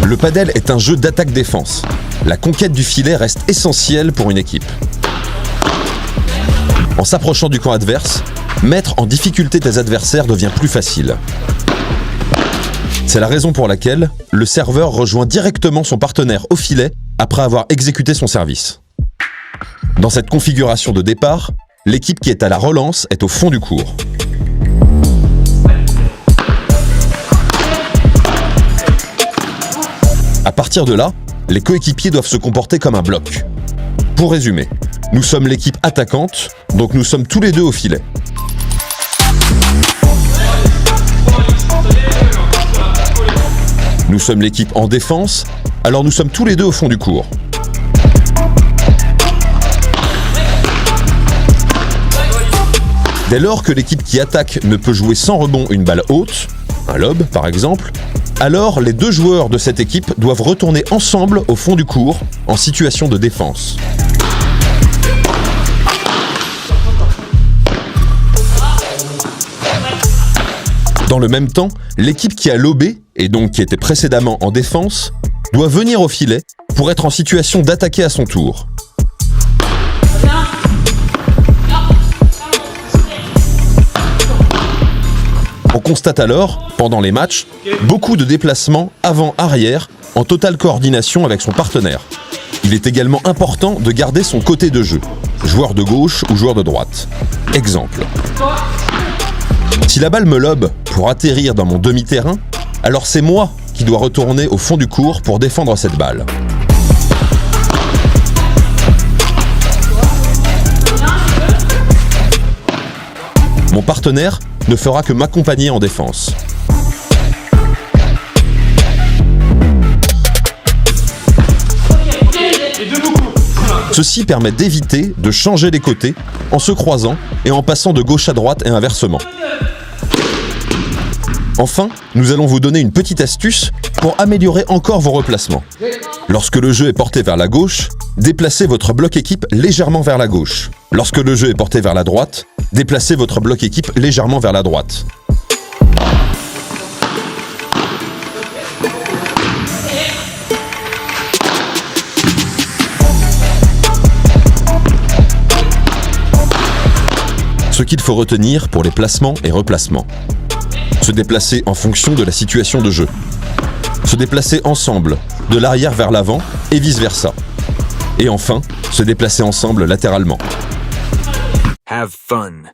Le padel est un jeu d'attaque-défense. La conquête du filet reste essentielle pour une équipe. En s'approchant du camp adverse, mettre en difficulté tes adversaires devient plus facile. C'est la raison pour laquelle le serveur rejoint directement son partenaire au filet après avoir exécuté son service. Dans cette configuration de départ, l'équipe qui est à la relance est au fond du court. À partir de là, les coéquipiers doivent se comporter comme un bloc. Pour résumer, nous sommes l'équipe attaquante, donc nous sommes tous les deux au filet. Nous sommes l'équipe en défense, alors nous sommes tous les deux au fond du court. Dès lors que l'équipe qui attaque ne peut jouer sans rebond une balle haute, un lob par exemple, alors les deux joueurs de cette équipe doivent retourner ensemble au fond du court, en situation de défense. Dans le même temps, l'équipe qui a lobé, et donc qui était précédemment en défense, doit venir au filet pour être en situation d'attaquer à son tour. On constate alors, pendant les matchs, beaucoup de déplacements avant-arrière en totale coordination avec son partenaire. Il est également important de garder son côté de jeu, joueur de gauche ou joueur de droite. Exemple. Si la balle me lobe pour atterrir dans mon demi-terrain, alors c'est moi qui dois retourner au fond du court pour défendre cette balle. Mon partenaire ne fera que m'accompagner en défense. Ceci permet d'éviter de changer les côtés en se croisant et en passant de gauche à droite et inversement. Enfin, nous allons vous donner une petite astuce pour améliorer encore vos replacements. Lorsque le jeu est porté vers la gauche, déplacez votre bloc équipe légèrement vers la gauche. Lorsque le jeu est porté vers la droite, déplacez votre bloc équipe légèrement vers la droite. Ce qu'il faut retenir pour les placements et replacements. Se déplacer en fonction de la situation de jeu. Se déplacer ensemble, de l'arrière vers l'avant et vice-versa. Et enfin, se déplacer ensemble latéralement. Have fun.